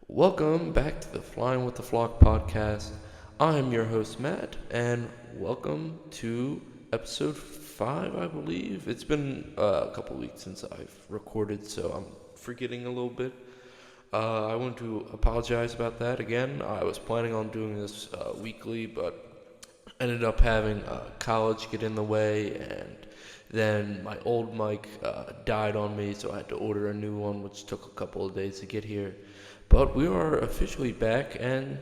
Welcome back to the Flying with the Flock podcast. I am your host, Matt, and welcome to episode 5, I believe. It's been a couple weeks since I've recorded, so I'm forgetting a little bit. I want to apologize about that again. I was planning on doing this weekly, but ended up having college get in the way, and then my old mic died on me, so I had to order a new one, which took a couple of days to get here. But we are officially back, and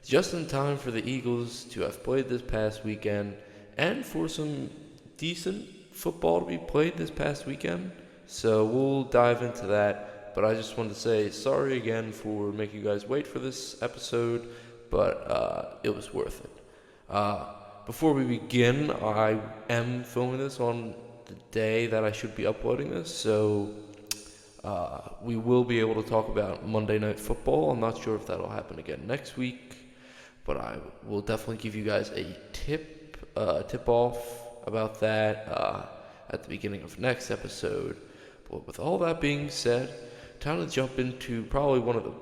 just in time for the Eagles to have played this past weekend, and for some decent football to be played this past weekend. So we'll dive into that. But I just wanted to say sorry again for making you guys wait for this episode, but it was worth it. Before we begin, I am filming this on the day that I should be uploading this, so we will be able to talk about Monday Night Football. I'm not sure if that'll happen again next week, but I will definitely give you guys a tip off about that at the beginning of next episode. But with all that being said, time to jump into probably one of the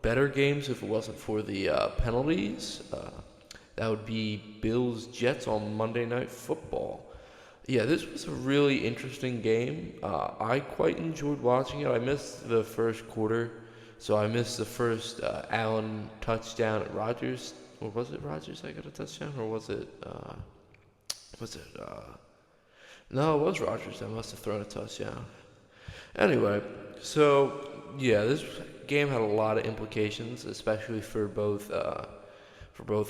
better games if it wasn't for the penalties. That would be Bills Jets on Monday Night Football. Yeah, this was a really interesting game. I quite enjoyed watching it. I missed the first quarter, so I missed the first Allen touchdown at Rodgers. Or was it Rodgers that got a touchdown, or was it? Was it? No, it was Rodgers that must have thrown a touchdown. Anyway, so yeah, this game had a lot of implications, especially for both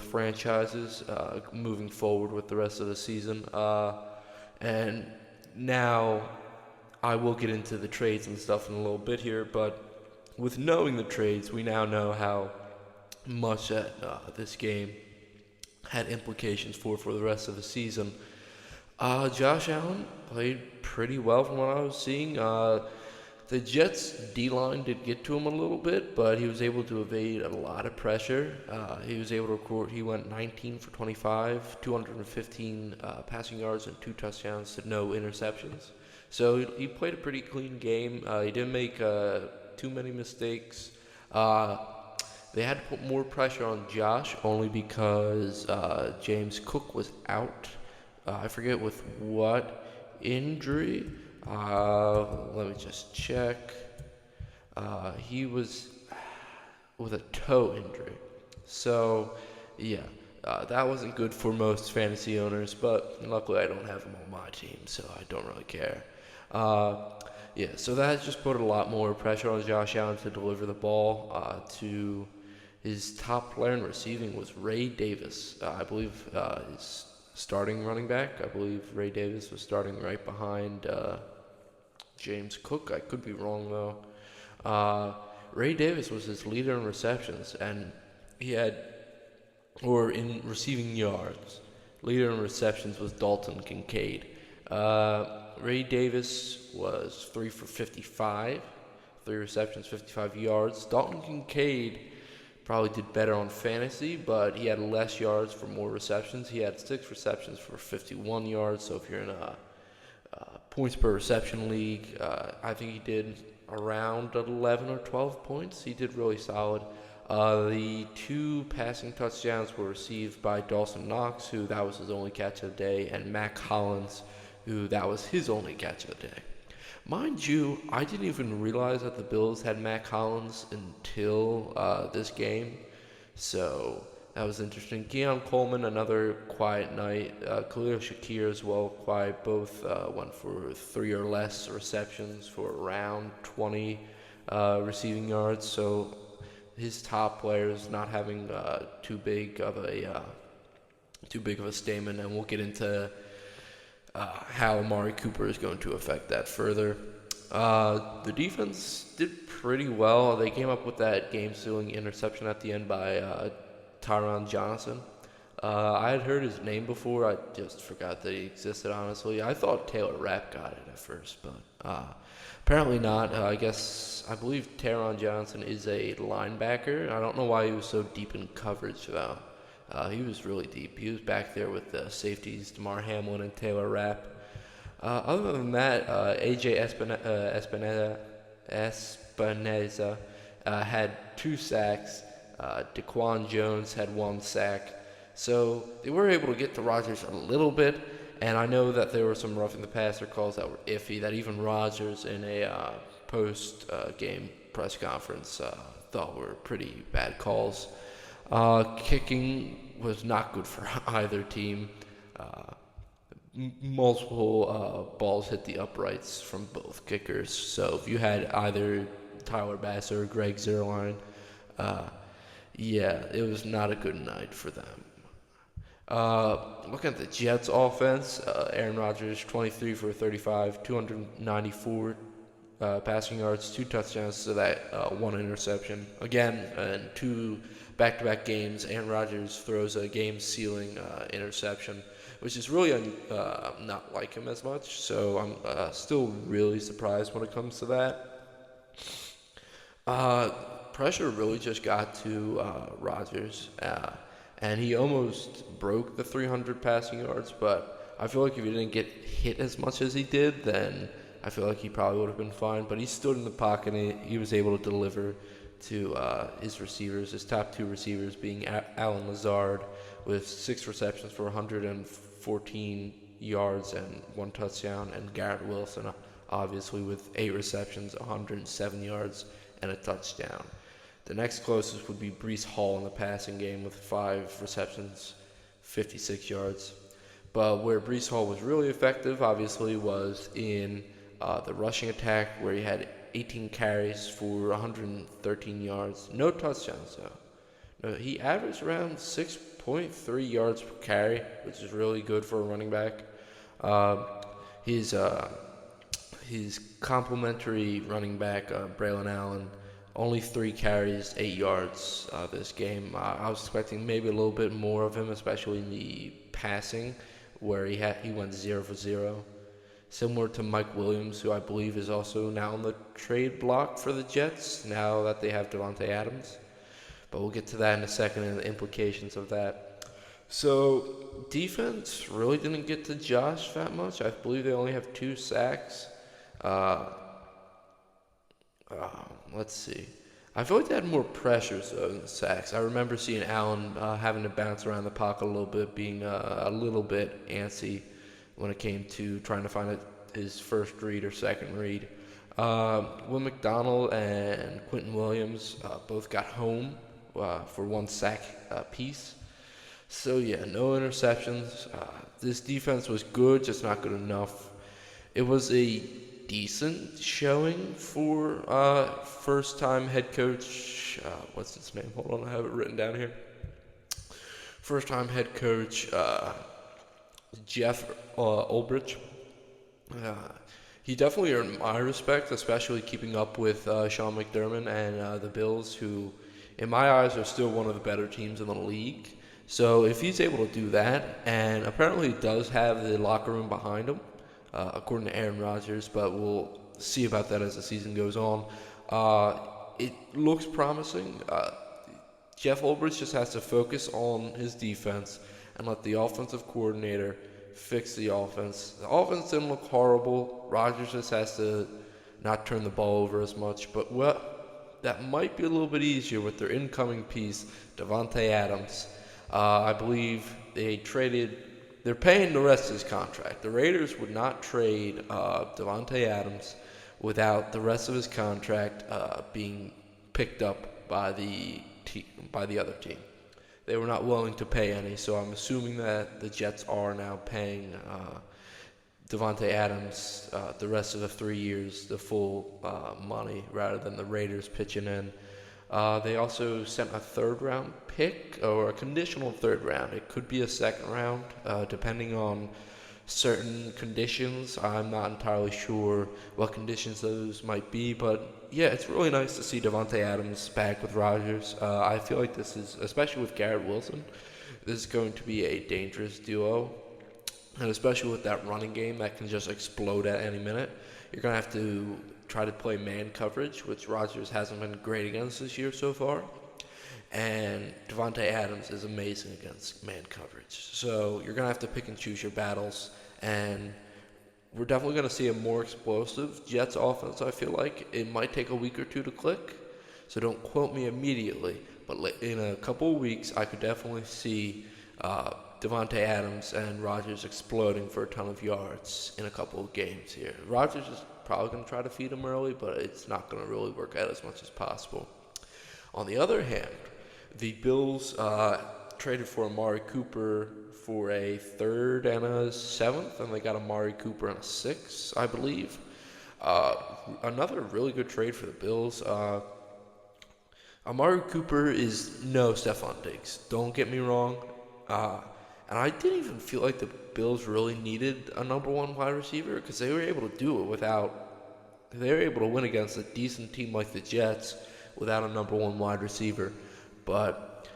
franchises moving forward with the rest of the season. And now I will get into the trades and stuff in a little bit here, but with knowing the trades, we now know how much that this game had implications for the rest of the season. Josh Allen played pretty well from what I was seeing. The Jets' D-line did get to him a little bit, but he was able to evade a lot of pressure. He was able to record, he went 19 for 25, 215 passing yards and 2 touchdowns to no interceptions. So he played a pretty clean game. He didn't make too many mistakes. They had to put more pressure on Josh only because James Cook was out. I forget with what injury. Let me just check. He was with a toe injury. So, yeah, that wasn't good for most fantasy owners, but luckily I don't have him on my team, so I don't really care. Yeah, so that just put a lot more pressure on Josh Allen to deliver the ball to his top player in receiving was Ray Davis. I believe his starting running back. I believe Ray Davis was starting right behind James Cook. I could be wrong though. Ray Davis was his leader in receptions, and he had, or in receiving yards. Leader in receptions was Dalton Kincaid. Ray Davis was 3 for 55, 3 receptions, 55 yards. Dalton Kincaid probably did better on fantasy, but he had less yards for more receptions. He had 6 receptions for 51 yards, so if you're in a points per reception league, I think he did around 11 or 12 points. He did really solid. The 2 passing touchdowns were received by Dawson Knox, who that was his only catch of the day, and Mac Hollins, who that was his only catch of the day. Mind you, I didn't even realize that the Bills had Mac Hollins until this game, so that was interesting. Keon Coleman, another quiet night. Khalil Shakir as well, quiet. Both went for 3 or less receptions for around 20 receiving yards. So his top players not having too big of a statement, and we'll get into how Amari Cooper is going to affect that further. The defense did pretty well. They came up with that game-sealing interception at the end by Tyron Johnson. I had heard his name before. I just forgot that he existed, honestly. I thought Taylor Rapp got it at first, but apparently not. I believe Tyron Johnson is a linebacker. I don't know why he was so deep in coverage, though. He was really deep. He was back there with the safeties, DeMar Hamlin and Taylor Rapp. Other than that, AJ Espineza had 2 sacks. Daquan Jones had 1 sack. So they were able to get to Rodgers a little bit, and I know that there were some roughing the passer calls that were iffy that even Rodgers in a post-game press conference thought were pretty bad calls. Kicking was not good for either team. Multiple balls hit the uprights from both kickers. So if you had either Tyler Bass or Greg Zuerlein, it was not a good night for them. Looking at the Jets offense, Aaron Rodgers, 23 for 35, 294 passing yards, 2 touchdowns to that 1 interception. Again, in 2 back-to-back games, Aaron Rodgers throws a game-sealing interception, which is really not like him as much. So I'm still really surprised when it comes to that. Pressure really just got to Rodgers, and he almost broke the 300 passing yards, but I feel like if he didn't get hit as much as he did, then I feel like he probably would have been fine. But he stood in the pocket, and he was able to deliver to his receivers, his top 2 receivers being Allen Lazard with 6 receptions for 114 yards and 1 touchdown, and Garrett Wilson, obviously, with 8 receptions, 107 yards, and a touchdown. The next closest would be Breece Hall in the passing game with 5 receptions, 56 yards. But where Breece Hall was really effective, obviously, was in the rushing attack, where he had 18 carries for 113 yards. No touchdowns, though. No, he averaged around 6.3 yards per carry, which is really good for a running back. His complimentary running back, Braylon Allen, only 3 carries, 8 yards this game. I was expecting maybe a little bit more of him, especially in the passing, where he went 0 for 0. Similar to Mike Williams, who I believe is also now on the trade block for the Jets, now that they have Davante Adams. But we'll get to that in a second and the implications of that. So defense really didn't get to Josh that much. I believe they only have 2 sacks. Let's see. I feel like they had more pressures than the sacks. I remember seeing Allen having to bounce around the pocket a little bit, being a little bit antsy when it came to trying to find his first read or second read. Will McDonald and Quentin Williams both got home for 1 sack apiece. So, no interceptions. This defense was good, just not good enough. It was a decent showing for first-time head coach. What's his name? Hold on, I have it written down here. First-time head coach Jeff Ulbrich. He definitely earned my respect, especially keeping up with Sean McDermott and the Bills, who, in my eyes, are still one of the better teams in the league. So if he's able to do that, and apparently he does have the locker room behind him, according to Aaron Rodgers, but we'll see about that as the season goes on. It looks promising. Jeff Ulbrich just has to focus on his defense and let the offensive coordinator fix the offense. The offense didn't look horrible. Rodgers just has to not turn the ball over as much. But that might be a little bit easier with their incoming piece, Davante Adams. I believe they're paying the rest of his contract. The Raiders would not trade Davante Adams without the rest of his contract being picked up by the other team. They were not willing to pay any, so I'm assuming that the Jets are now paying Davante Adams the rest of the 3 years, the full money, rather than the Raiders pitching in. They also sent a 3rd-round pick, or a conditional 3rd round. It could be a 2nd round, depending on certain conditions. I'm not entirely sure what conditions those might be, but it's really nice to see Davante Adams back with Rodgers. I feel like this is, especially with Garrett Wilson, this is going to be a dangerous duo, and especially with that running game that can just explode at any minute. You're going to have to try to play man coverage, which Rodgers hasn't been great against this year so far. And Davante Adams is amazing against man coverage. So you're going to have to pick and choose your battles. And we're definitely going to see a more explosive Jets offense, I feel like. It might take a week or 2 to click. So don't quote me immediately, but in a couple of weeks, I could definitely see Devontae Adams and Rodgers exploding for a ton of yards in a couple of games here. Rodgers is probably going to try to feed him early, but it's not going to really work out as much as possible. On the other hand, the Bills traded for Amari Cooper for a 3rd and a 7th, and they got Amari Cooper and a 6th, I believe. Another really good trade for the Bills. Amari Cooper is no Stephon Diggs. Don't get me wrong. And I didn't even feel like the Bills really needed a number 1 wide receiver because they were able to do it without. They were able to win against a decent team like the Jets without a number 1 wide receiver. But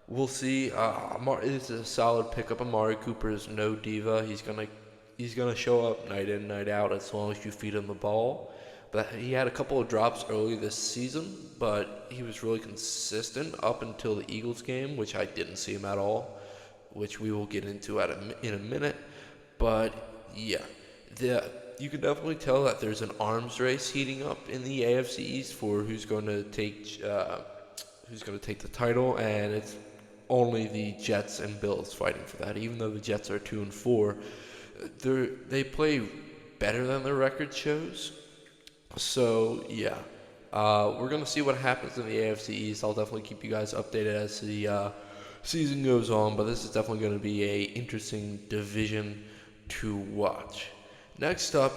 we'll see. It's a solid pickup. Amari Cooper is no diva. He's gonna show up night in, night out as long as you feed him the ball. But he had a couple of drops early this season, but he was really consistent up until the Eagles game, which I didn't see him at all, which we will get into in a minute. But yeah, you can definitely tell that there's an arms race heating up in the AFC East for who's going to take the title, and it's only the Jets and Bills fighting for that. Even though the Jets are 2-4, they play better than their record shows. So yeah, we're gonna see what happens in the AFC East. I'll definitely keep you guys updated as the season goes on, but this is definitely going to be a interesting division to watch. Next up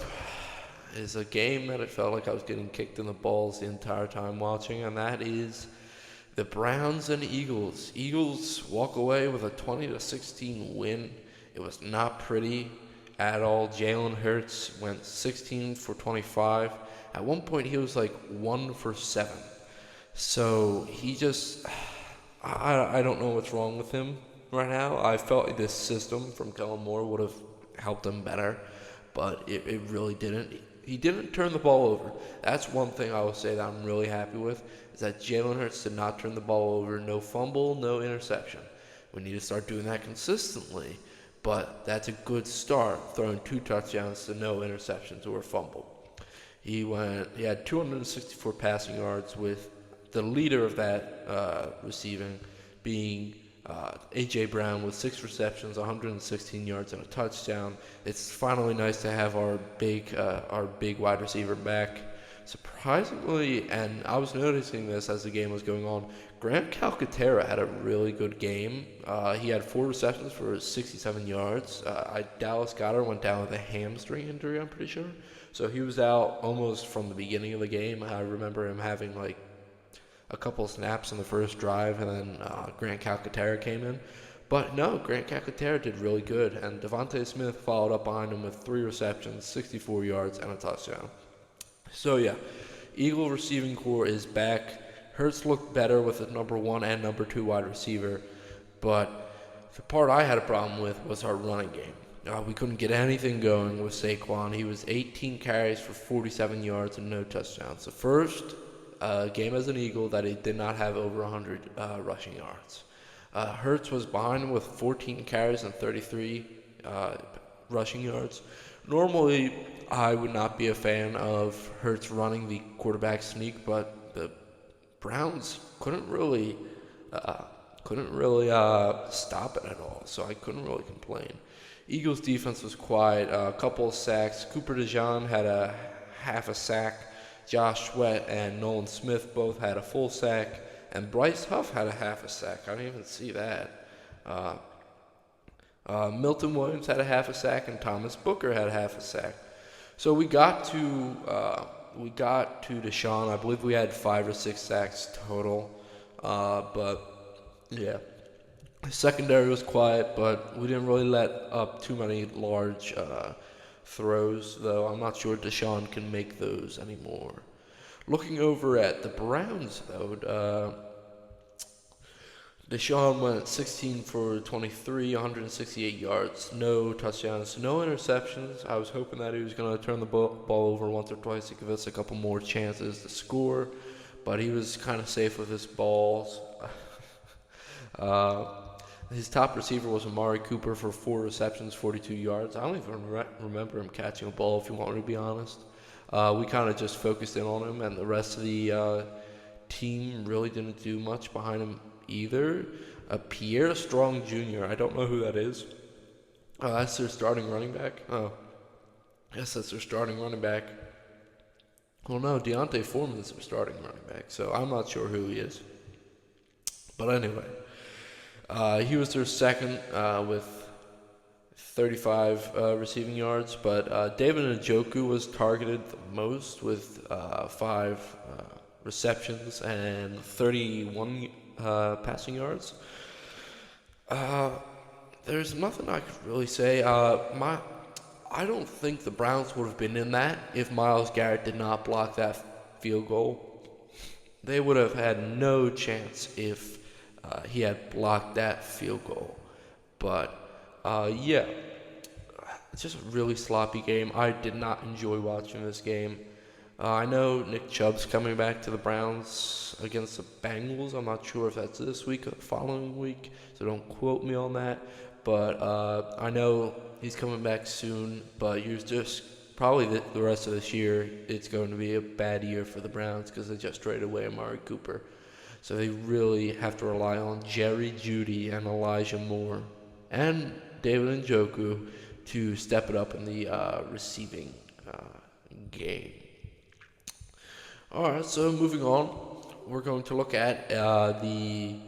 is a game that it felt like I was getting kicked in the balls the entire time watching, and that is the Browns and Eagles. Eagles walk away with a 20-16 win. It was not pretty at all. Jalen Hurts went 16 for 25. At one point, he was like 1 for 7. So he just, I don't know what's wrong with him right now. I felt like this system from Kellen Moore would have helped him better, but it really didn't. He didn't turn the ball over. That's one thing I will say that I'm really happy with, is that Jalen Hurts did not turn the ball over. No fumble, no interception. We need to start doing that consistently, but that's a good start, throwing 2 touchdowns to no interceptions or fumble. He had 264 passing yards, with the leader of that receiving being A.J. Brown with 6 receptions, 116 yards, and a touchdown. It's finally nice to have our big wide receiver back. Surprisingly, and I was noticing this as the game was going on, Grant Calcaterra had a really good game. He had 4 receptions for 67 yards. Dallas Goedert went down with a hamstring injury, I'm pretty sure. So he was out almost from the beginning of the game. I remember him having like a couple snaps in the first drive, and then Grant Calcaterra came in. But no, Grant Calcaterra did really good, and Devontae Smith followed up behind him with 3 receptions, 64 yards, and a touchdown. So yeah, Eagle receiving core is back. Hurts looked better with the number 1 and number 2 wide receiver, but the part I had a problem with was our running game. We couldn't get anything going with Saquon. He was 18 carries for 47 yards and no touchdowns. The first game as an Eagle that he did not have over 100 rushing yards. Hurts was behind him with 14 carries and 33 rushing yards. Normally, I would not be a fan of Hurts running the quarterback sneak, but the Browns couldn't really stop it at all, so I couldn't really complain. Eagles defense was quiet, a couple of sacks. Cooper DeJean had a half a sack. Josh Sweat and Nolan Smith both had a full sack, and Bryce Huff had a half a sack. I didn't even see that. Milton Williams had a half a sack, and Thomas Booker had half a sack. So we got to DeSean. I believe we had 5 or 6 sacks total. But yeah, the secondary was quiet, but we didn't really let up too many large throws, though I'm not sure DeSean can make those anymore. Looking over at the Browns, though, DeSean went 16 for 23, 168 yards, no touchdowns, no interceptions. I was hoping that he was going to turn the ball over once or twice to give us a couple more chances to score, but he was kind of safe with his balls. His top receiver was Amari Cooper for 4 receptions, 42 yards. I don't even remember him catching a ball, if you want me to be honest. We kind of just focused in on him, and the rest of the team really didn't do much behind him either. Pierre Strong Jr., I don't know who that is. That's their starting running back. Oh, yes, that's their starting running back. Well, no, Deontay Foreman is their starting running back, so I'm not sure who he is. But anyway, he was their second with 35 receiving yards, but David Njoku was targeted the most with 5 receptions and 31 passing yards. There's nothing I could really say. I don't think the Browns would have been in that if Myles Garrett did not block that field goal. They would have had no chance if he had blocked that field goal. But yeah, it's just a really sloppy game. I did not enjoy watching this game. I know Nick Chubb's coming back to the Browns against the Bengals. I'm not sure if that's this week or the following week, so don't quote me on that. But I know he's coming back soon, but you're just probably the rest of this year, it's going to be a bad year for the Browns because they just traded away Amari Cooper. So they really have to rely on Jerry Jeudy and Elijah Moore and David Njoku to step it up in the receiving game. All right, so moving on, we're going to look at the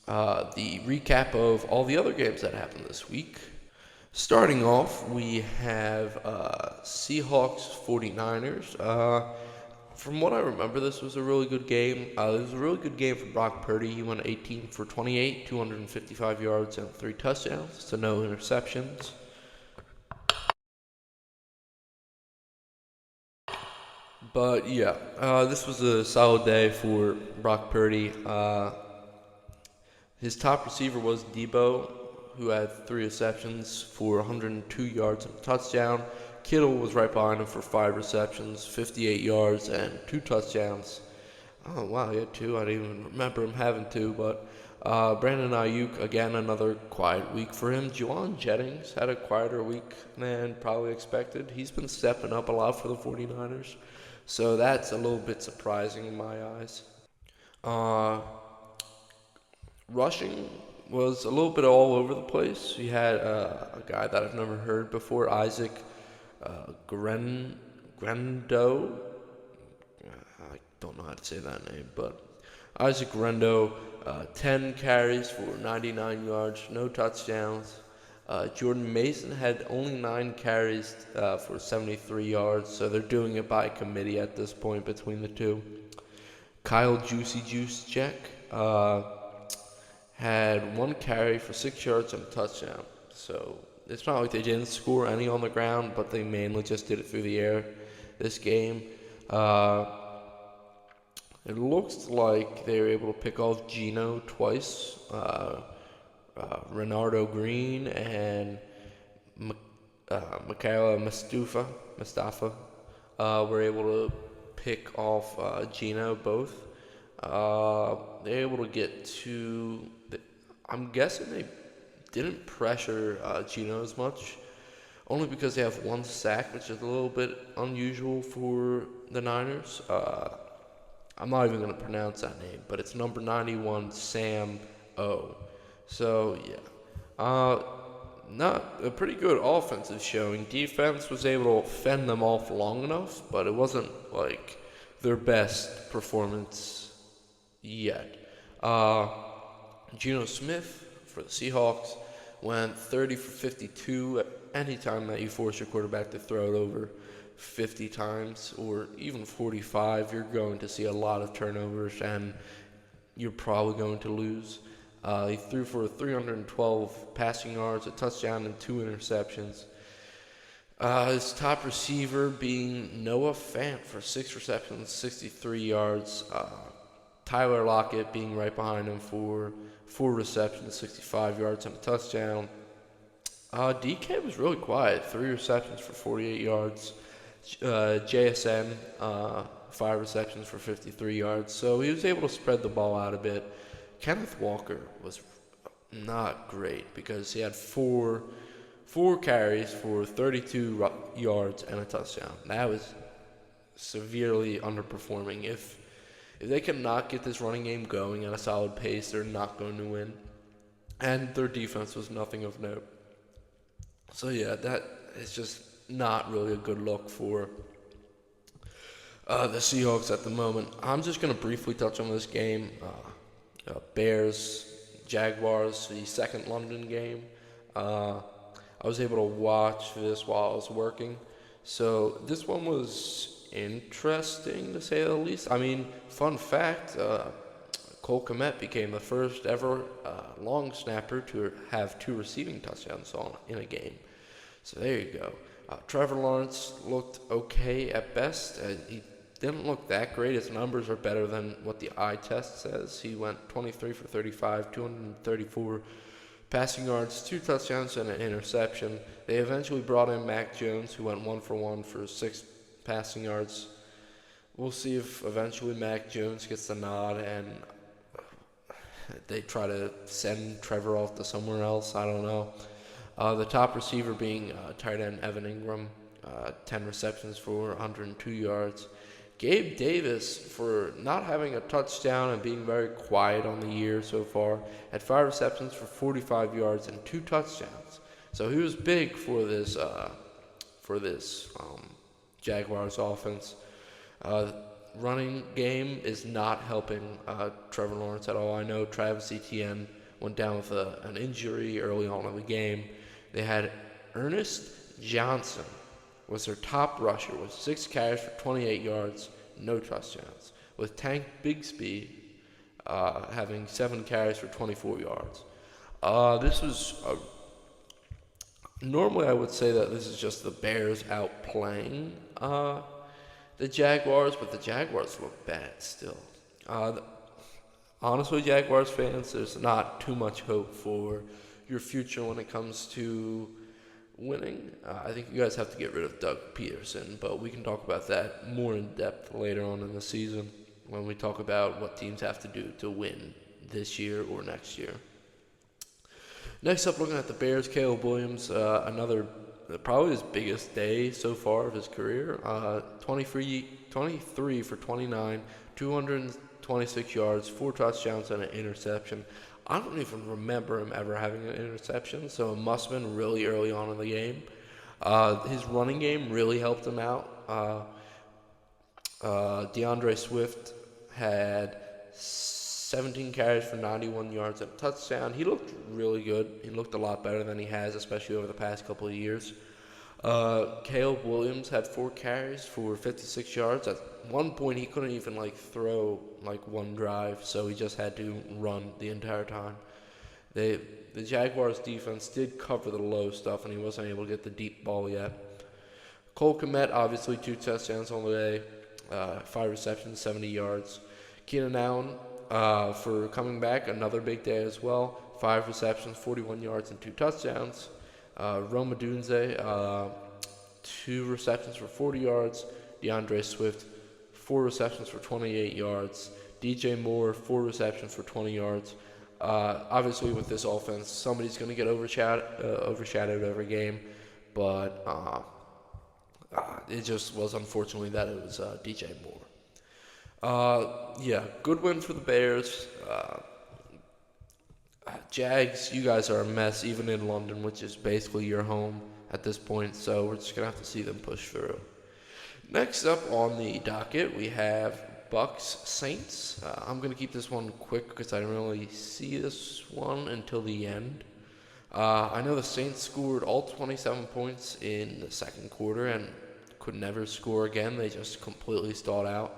recap of all the other games that happened this week. Starting off, we have Seahawks 49ers. From what I remember, this was a really good game. It was a really good game for Brock Purdy. He went 18 for 28, 255 yards, and 3 touchdowns, so no interceptions. But yeah, this was a solid day for Brock Purdy. His top receiver was Debo, who had 3 receptions for 102 yards and a touchdown. Kittle was right behind him for 5 receptions, 58 yards, and 2 touchdowns. Oh, wow, he had 2. I didn't even remember him having 2, but Brandon Ayuk, again, another quiet week for him. Juwan Jennings had a quieter week than probably expected. He's been stepping up a lot for the 49ers, so that's a little bit surprising in my eyes. Rushing was a little bit all over the place. You had a guy that I've never heard before, Isaac Grendo. I don't know how to say that name, but Isaac Grendo, 10 carries for 99 yards, no touchdowns. Jordan Mason had only 9 carries for 73 yards, so they're doing it by committee at this point between the two. Kyle Juicy Juice Check had 1 carry for 6 yards and a touchdown. So it's not like they didn't score any on the ground, but they mainly just did it through the air this game. It looks like they were able to pick off Geno twice. Renardo Green and Michaela Mustafa were able to pick off Geno both. They're able to get to... I'm guessing they didn't pressure Geno as much, only because they have 1 sack, which is a little bit unusual for the Niners. I'm not even going to pronounce that name, but it's number 91, Sam O. So, yeah. Not a pretty good offensive showing. Defense was able to fend them off long enough, but it wasn't like their best performance yet. Geno Smith for the Seahawks went 30 for 52. Anytime that you force your quarterback to throw it over 50 times or even 45, you're going to see a lot of turnovers and you're probably going to lose. He threw for 312 passing yards, a touchdown, and 2 interceptions. His top receiver being Noah Fant for 6 receptions, 63 yards. Tyler Lockett being right behind him for 4 receptions, 65 yards, and a touchdown. DK was really quiet, 3 receptions for 48 yards. JSN, 5 receptions for 53 yards. So he was able to spread the ball out a bit. Kenneth Walker was not great because he had four carries for 32 yards and a touchdown. That was severely underperforming. If they cannot get this running game going at a solid pace, they're not going to win. And their defense was nothing of note. So yeah, that is just not really a good look for the Seahawks at the moment. I'm just going to briefly touch on this game. Bears, Jaguars, the second London game. I was able to watch this while I was working. So this one was interesting, to say the least. I mean, fun fact, Cole Kmet became the first ever long snapper to have 2 receiving touchdowns in a game. So there you go. Trevor Lawrence looked okay at best. He didn't look that great. His numbers are better than what the eye test says. He went 23 for 35, 234 passing yards, 2 touchdowns, and an interception. They eventually brought in Mac Jones, who went 1 for 1 for 6 passing yards. We'll see if eventually Mac Jones gets the nod and they try to send Trevor off to somewhere else. I don't know. The top receiver being tight end Evan Ingram, 10 receptions for 102 yards. Gabe Davis, for not having a touchdown and being very quiet on the year so far, had 5 receptions for 45 yards and 2 touchdowns. So he was big for this Jaguars offense. Running game is not helping Trevor Lawrence at all. I know Travis Etienne went down with an injury early on in the game. They had Ernest Johnson was their top rusher with 6 carries for 28 yards, no touchdowns. With Tank Bigsby having 7 carries for 24 yards. This was normally I would say that this is just the Bears outplaying the Jaguars, but the Jaguars look bad still. Honestly, Jaguars fans, there's not too much hope for your future when it comes to winning. I think you guys have to get rid of Doug Peterson, but we can talk about that more in depth later on in the season when we talk about what teams have to do to win this year or next year. Next up, looking at the Bears, Caleb Williams, another probably his biggest day so far of his career. 23 for 29, 226 yards, 4 touchdowns, and an interception. I don't even remember him ever having an interception, so it must have been really early on in the game. His running game really helped him out. DeAndre Swift had 17 carries for 91 yards and a touchdown. He looked really good. He looked a lot better than he has, especially over the past couple of years. Caleb Williams had 4 carries for 56 yards. At one point, he couldn't even throw one drive, so he just had to run the entire time. The Jaguars defense did cover the low stuff, and he wasn't able to get the deep ball yet. Cole Kmet, obviously 2 touchdowns on the day, 5 receptions, 70 yards. Keenan Allen, for coming back, another big day as well. 5 receptions, 41 yards, and 2 touchdowns. Rome Odunze, 2 receptions for 40 yards. DeAndre Swift, 4 receptions for 28 yards. DJ Moore, 4 receptions for 20 yards. Obviously, with this offense, somebody's going to get overshadowed every game, but it just was unfortunately that it was DJ Moore. Good win for the Bears. Jags, you guys are a mess, even in London, which is basically your home at this point, so we're just going to have to see them push through. Next up on the docket, we have Bucks Saints. I'm going to keep this one quick because I didn't really see this one until the end. I know the Saints scored all 27 points in the second quarter and could never score again. They just completely stalled out.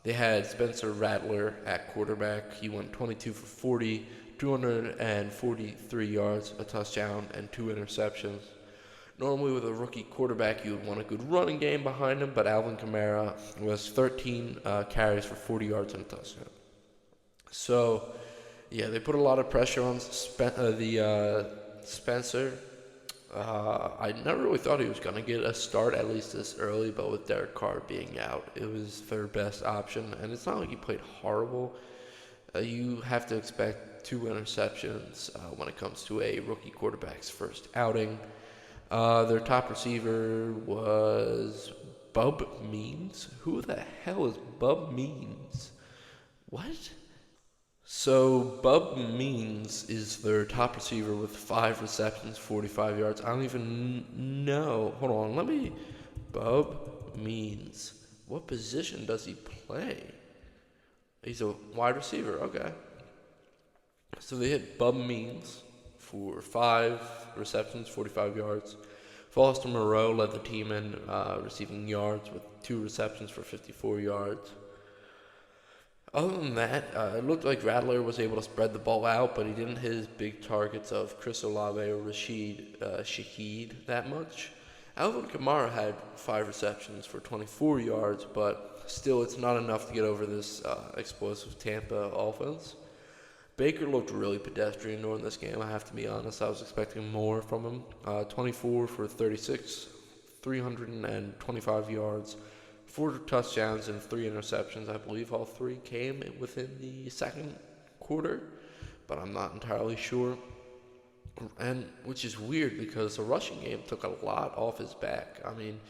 They had Spencer Rattler at quarterback. He went 22 for 40, 243 yards, a touchdown, and 2 interceptions. Normally with a rookie quarterback, you would want a good running game behind him, but Alvin Kamara was 13 carries for 40 yards and a touchdown. So, they put a lot of pressure on Spencer. I never really thought he was going to get a start, at least this early, but with Derek Carr being out, it was their best option. And it's not like he played horrible. You have to expect 2 interceptions when it comes to a rookie quarterback's first outing. Their top receiver was Bub Means? Who the hell is Bub Means? What? So Bub Means is their top receiver with 5 receptions, 45 yards. I don't even know. Hold on, let me. Bub Means. What position does he play? He's a wide receiver. Okay. So they hit Bub Means for 5 receptions, 45 yards. Foster Moreau led the team in receiving yards with 2 receptions for 54 yards. Other than that, it looked like Rattler was able to spread the ball out, but he didn't hit his big targets of Chris Olave or Rashid Shaheed that much. Alvin Kamara had 5 receptions for 24 yards, but still it's not enough to get over this explosive Tampa offense. Baker looked really pedestrian during this game, I have to be honest. I was expecting more from him. 24 for 36, 325 yards, 4 touchdowns and 3 interceptions. I believe all 3 came within the second quarter, but I'm not entirely sure. And which is weird because the rushing game took a lot off his back. I mean,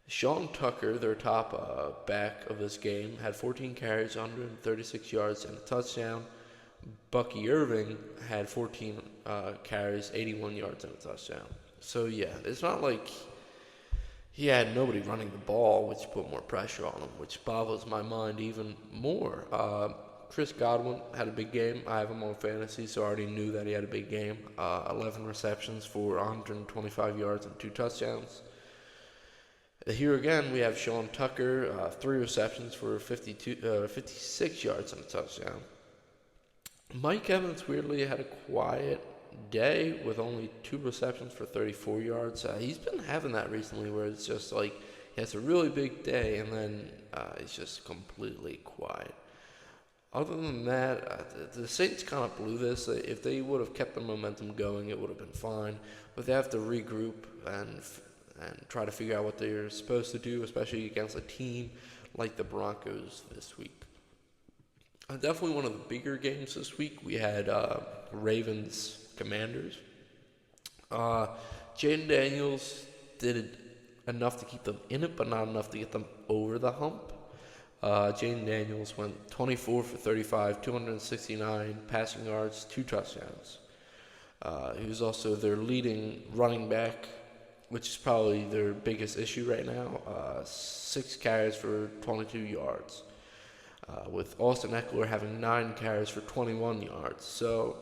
Sean Tucker, their top back of this game, had 14 carries, 136 yards, and a touchdown. Bucky Irving had 14 carries, 81 yards, and a touchdown. So, yeah, it's not like he had nobody running the ball, which put more pressure on him, which boggles my mind even more. Chris Godwin had a big game. I have him on fantasy, so I already knew that he had a big game. 11 receptions for 125 yards and 2 touchdowns. Here again, we have Sean Tucker, 3 receptions for 56 yards and a touchdown. Mike Evans weirdly had a quiet day with only 2 receptions for 34 yards. He's been having that recently where it's just like he has a really big day and then he's just completely quiet. Other than that, the Saints kind of blew this. If they would have kept the momentum going, it would have been fine. But they have to regroup and try to figure out what they're supposed to do, especially against a team like the Broncos this week. Definitely one of the bigger games this week. We had Ravens Commanders. Jaden Daniels did enough to keep them in it, but not enough to get them over the hump. Jaden Daniels went 24 for 35, 269 passing yards, 2 touchdowns. He was also their leading running back, which is probably their biggest issue right now. 6 carries for 22 yards. With Austin Eckler having 9 carries for 21 yards. So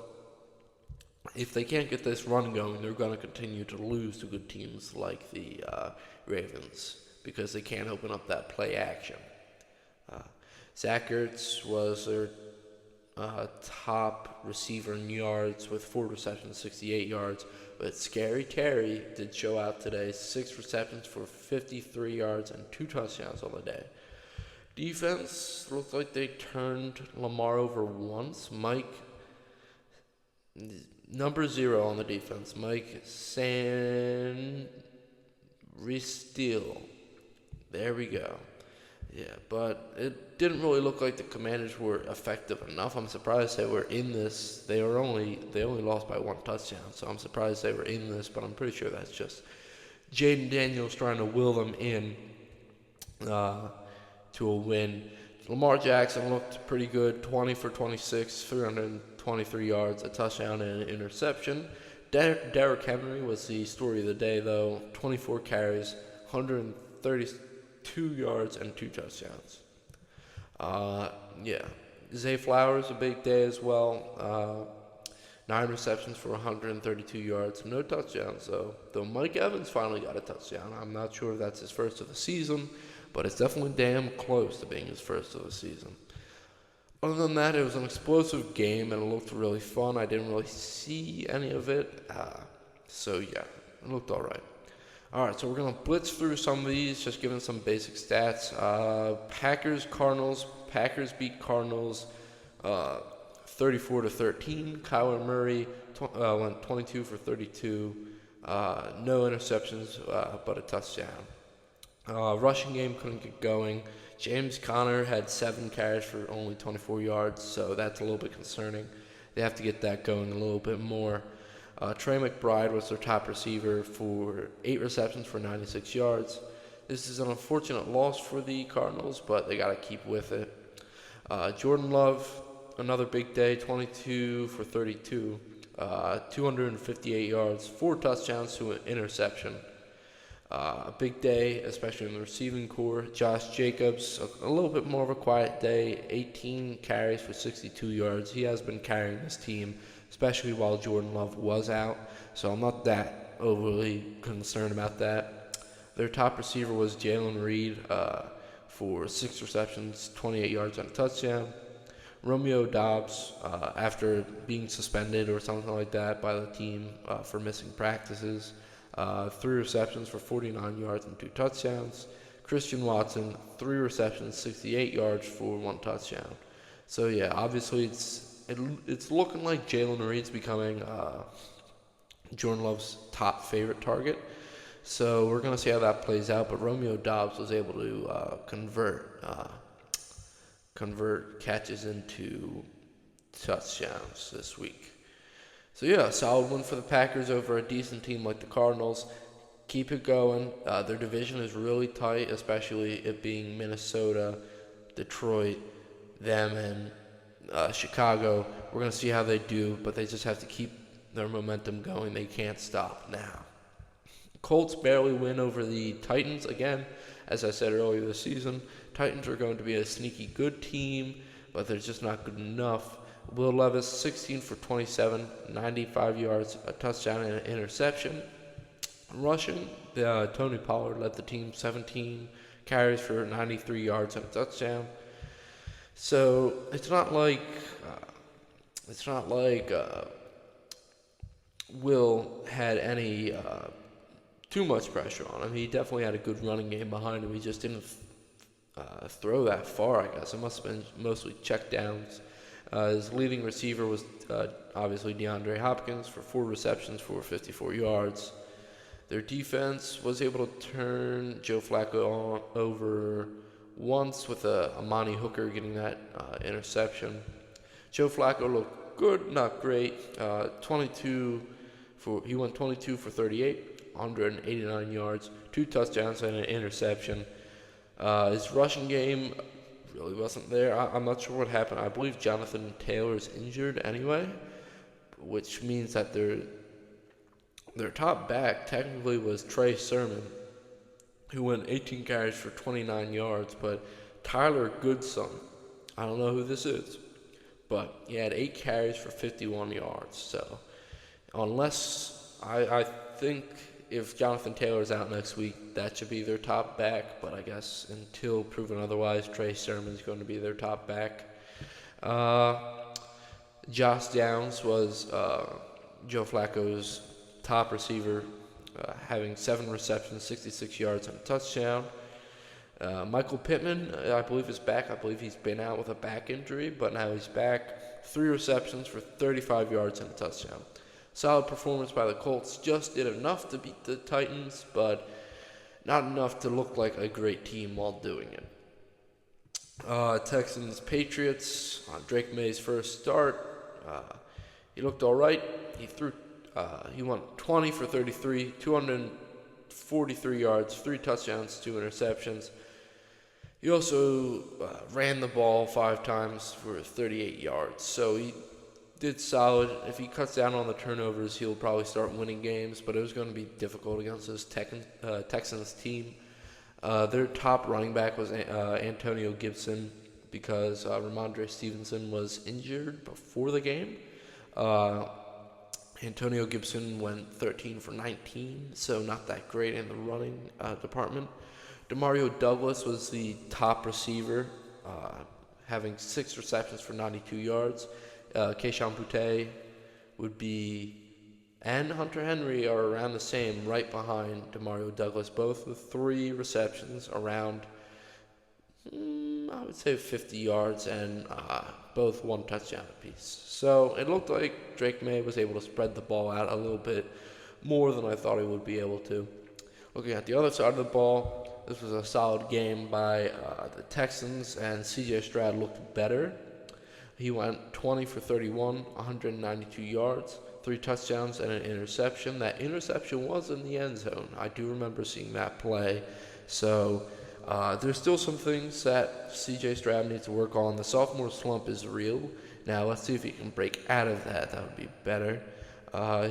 if they can't get this run going, they're going to continue to lose to good teams like the Ravens because they can't open up that play action. Zach Ertz was their top receiver in yards with 4 receptions, 68 yards. But Scary Terry did show out today, 6 receptions for 53 yards and 2 touchdowns on the day. Defense looked like they turned Lamar over once. Mike, number 0 on the defense, Mike Sanristil. There we go. Yeah, but it didn't really look like the Commanders were effective enough. I'm surprised they were in this. They only lost by 1 touchdown, so I'm surprised they were in this. But I'm pretty sure that's just Jaden Daniels trying to will them in to a win. Lamar Jackson looked pretty good, 20 for 26, 323 yards, a touchdown and an interception. Derrick Henry was the story of the day, though. 24 carries, 132 yards, and 2 touchdowns. Zay Flowers, a big day as well. 9 receptions for 132 yards, no touchdowns, though Mike Evans finally got a touchdown. I'm not sure if that's his first of the season, but it's definitely damn close to being his first of the season. Other than that, it was an explosive game, and it looked really fun. I didn't really see any of it, it looked all right. All right, so we're going to blitz through some of these, just giving some basic stats. Packers-Cardinals. Packers beat Cardinals 34-13. Kyler Murray went 22 for 32. No interceptions, but a touchdown. Rushing game couldn't get going. James Conner had 7 carries for only 24 yards, so that's a little bit concerning. They have to get that going a little bit more. Trey McBride was their top receiver for 8 receptions for 96 yards. This is an unfortunate loss for the Cardinals, but they got to keep with it. Jordan Love, another big day, 22 for 32, 258 yards, 4 touchdowns to an interception. A big day, especially in the receiving core. Josh Jacobs, a little bit more of a quiet day, 18 carries for 62 yards. He has been carrying this team, especially while Jordan Love was out, so I'm not that overly concerned about that. Their top receiver was Jalen Reed for 6 receptions, 28 yards and a touchdown. Romeo Doubs, after being suspended or something like that by the team for missing practices, 3 receptions for 49 yards and 2 touchdowns. Christian Watson, 3 receptions, 68 yards for 1 touchdown. So yeah, obviously it's looking like Jalen Reed's becoming Jordan Love's top favorite target. So we're gonna see how that plays out. But Romeo Doubs was able to convert catches into touchdowns this week. So yeah, solid win for the Packers over a decent team like the Cardinals. Keep it going. Their division is really tight, especially it being Minnesota, Detroit, them, and Chicago. We're going to see how they do, but they just have to keep their momentum going. They can't stop now. Colts barely win over the Titans. Again, as I said earlier this season, Titans are going to be a sneaky good team, but they're just not good enough. Will Levis, 16 for 27, 95 yards, a touchdown, and an interception. Rushing, Tony Pollard led the team, 17 carries for 93 yards and a touchdown. So it's not like Will had any too much pressure on him. He definitely had a good running game behind him. He just didn't throw that far, I guess. It must have been mostly check downs. His leading receiver was obviously DeAndre Hopkins for 4 receptions for 54 yards. Their defense was able to turn Joe Flacco over once with Amani Hooker getting that interception. Joe Flacco looked good, not great. He went 22 for 38, 189 yards, 2 touchdowns and an interception. His rushing game really wasn't there. I'm not sure what happened. I believe Jonathan Taylor is injured anyway, which means that their top back technically was Trey Sermon, who went 18 carries for 29 yards, but Tyler Goodson, I don't know who this is, but he had 8 carries for 51 yards. So unless I think if Jonathan Taylor's out next week, that should be their top back. But I guess until proven otherwise, Trey Sermon's going to be their top back. Josh Downs was Joe Flacco's top receiver, having 7 receptions, 66 yards, and a touchdown. Michael Pittman, I believe, is back. I believe he's been out with a back injury, but now he's back. 3 receptions for 35 yards and a touchdown. Solid performance by the Colts. Just did enough to beat the Titans, but not enough to look like a great team while doing it. Texans, Patriots, Drake May's first start. He looked all right. He went 20 for 33, 243 yards, 3 touchdowns, 2 interceptions. He also ran the ball 5 times for 38 yards. So he did solid. If he cuts down on the turnovers, he'll probably start winning games, but it was going to be difficult against this Texans team. Their top running back was Antonio Gibson because Ramondre Stevenson was injured before the game. Antonio Gibson went 13 for 19, so not that great in the running department. Demario Douglas was the top receiver, having 6 receptions for 92 yards. Keishawn Boutte and Hunter Henry are around the same, right behind Demario Douglas, both with 3 receptions, around, I would say 50 yards, and both 1 touchdown apiece. So it looked like Drake May was able to spread the ball out a little bit more than I thought he would be able to. Looking at the other side of the ball, this was a solid game by the Texans, and C.J. Stroud looked better. He went 20 for 31, 192 yards, 3 touchdowns, and an interception. That interception was in the end zone. I do remember seeing that play. So there's still some things that C.J. Stroud needs to work on. The sophomore slump is real. Now let's see if he can break out of that. That would be better.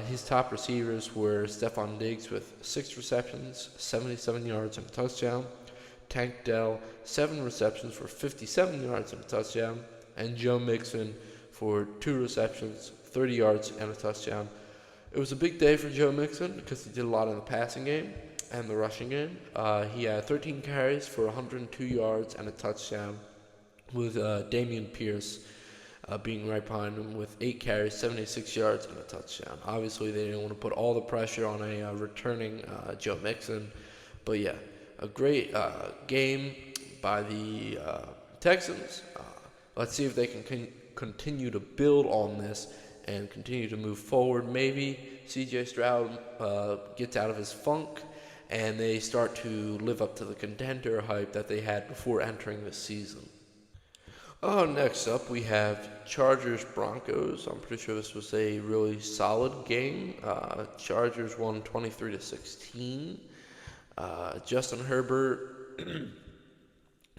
His top receivers were Stephon Diggs with 6 receptions, 77 yards, and a touchdown. Tank Dell, 7 receptions for 57 yards and a touchdown. And Joe Mixon for 2 receptions, 30 yards, and a touchdown. It was a big day for Joe Mixon because he did a lot in the passing game and the rushing game. He had 13 carries for 102 yards and a touchdown, with Dameon Pierce being right behind him with 8 carries, 76 yards, and a touchdown. Obviously, they didn't want to put all the pressure on a returning Joe Mixon. But yeah, a great game by the Texans. Let's see if they can continue to build on this and continue to move forward. Maybe C.J. Stroud gets out of his funk and they start to live up to the contender hype that they had before entering the season. Next up, we have Chargers-Broncos. I'm pretty sure this was a really solid game. Chargers won 23-16. Justin Herbert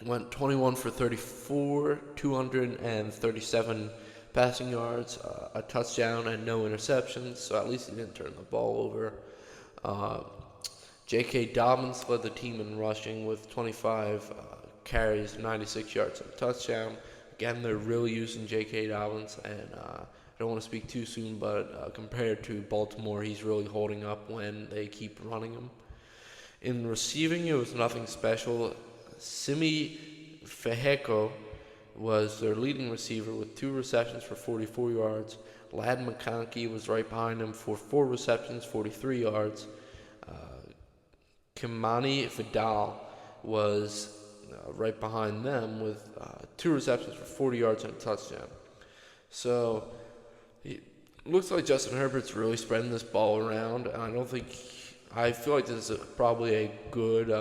went 21 for 34, 237 passing yards, a touchdown, and no interceptions, so at least he didn't turn the ball over. J.K. Dobbins led the team in rushing with 25 carries, 96 yards, and a touchdown. Again, they're really using J.K. Dobbins, and I don't want to speak too soon, but compared to Baltimore, he's really holding up when they keep running him. In receiving, it was nothing special. Simi Feheko was their leading receiver with 2 receptions for 44 yards. Ladd McConkey was right behind him for 4 receptions, 43 yards. Kimani Vidal was right behind them with 2 receptions for 40 yards and a touchdown. So it looks like Justin Herbert's really spreading this ball around. And I feel like this is probably a good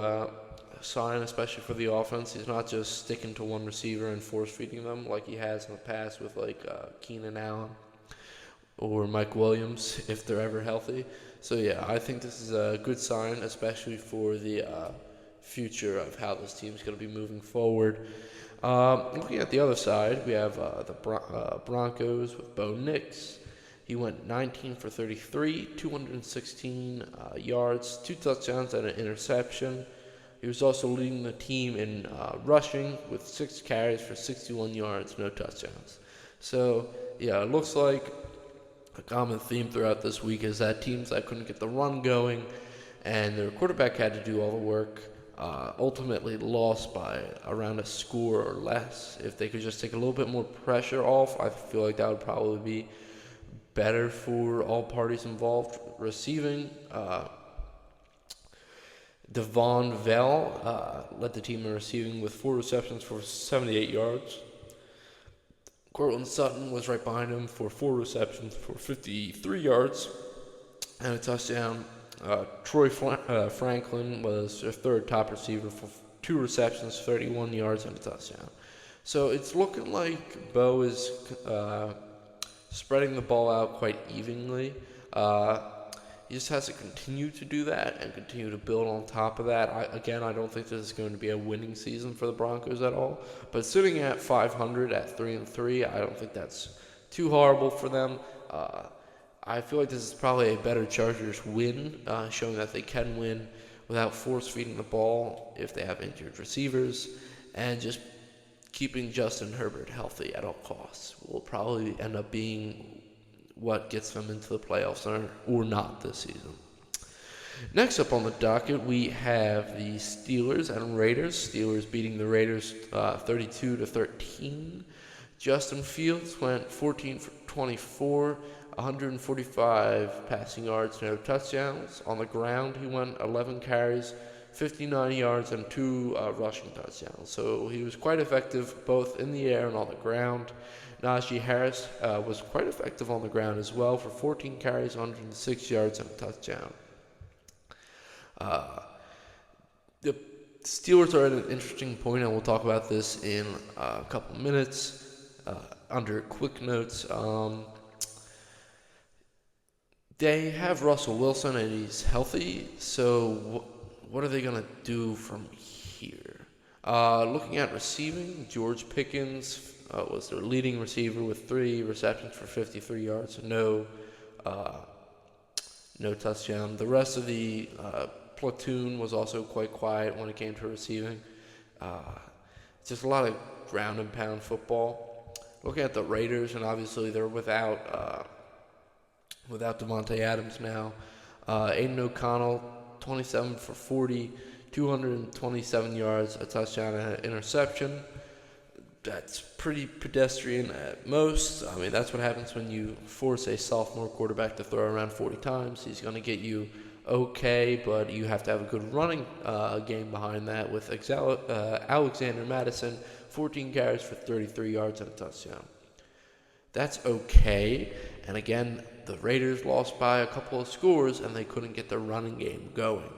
sign, especially for the offense. He's not just sticking to one receiver and force-feeding them like he has in the past with Keenan Allen or Mike Williams if they're ever healthy. So yeah, I think this is a good sign, especially for the future of how this team's going to be moving forward. Looking at the other side, we have the Broncos with Bo Nix. He went 19 for 33, 216 yards, 2 touchdowns, and an interception. He was also leading the team in rushing with 6 carries for 61 yards, no touchdowns. So, yeah, it looks like a common theme throughout this week is that teams that couldn't get the run going and their quarterback had to do all the work ultimately lost by around a score or less. If they could just take a little bit more pressure off, I feel like that would probably be better for all parties involved. Receiving, Devon Vell led the team in receiving with 4 receptions for 78 yards. Cortland Sutton was right behind him for 4 receptions for 53 yards and a touchdown. Troy Franklin was their 3rd top receiver for 2 receptions, 31 yards, and a touchdown. So it's looking like Bo is spreading the ball out quite evenly. He just has to continue to do that and continue to build on top of that. I don't think this is going to be a winning season for the Broncos at all. But sitting at 500 at 3-3, I don't think that's too horrible for them. I feel like this is probably a better Chargers win, showing that they can win without force-feeding the ball if they have injured receivers, and just keeping Justin Herbert healthy at all costs will probably end up being what gets them into the playoffs or not this season. Next up on the docket, we have the Steelers and Raiders. Steelers beating the Raiders 32-13. Justin Fields went 14 for 24, 145 passing yards, no touchdowns. On the ground, he went 11 carries, 59 yards, and 2 rushing touchdowns. So he was quite effective both in the air and on the ground. Najee Harris was quite effective on the ground as well for 14 carries, 106 yards, and a touchdown. The Steelers are at an interesting point, and we'll talk about this in a couple minutes. Under quick notes, they have Russell Wilson, and he's healthy, so what are they going to do from here? Looking at receiving, George Pickens was their leading receiver with 3 receptions for 53 yards, no touchdown. The rest of the platoon was also quite quiet when it came to receiving. Just a lot of ground and pound football. Looking at the Raiders, and obviously they're without Devontae Adams now. Aiden O'Connell, 27 for 40, 227 yards, a touchdown and an interception. That's pretty pedestrian at most. I mean, that's what happens when you force a sophomore quarterback to throw around 40 times. He's going to get you okay, but you have to have a good running game behind that with Alexander Madison, 14 carries for 33 yards and a touchdown. That's okay. And again, the Raiders lost by a couple of scores, and they couldn't get their running game going,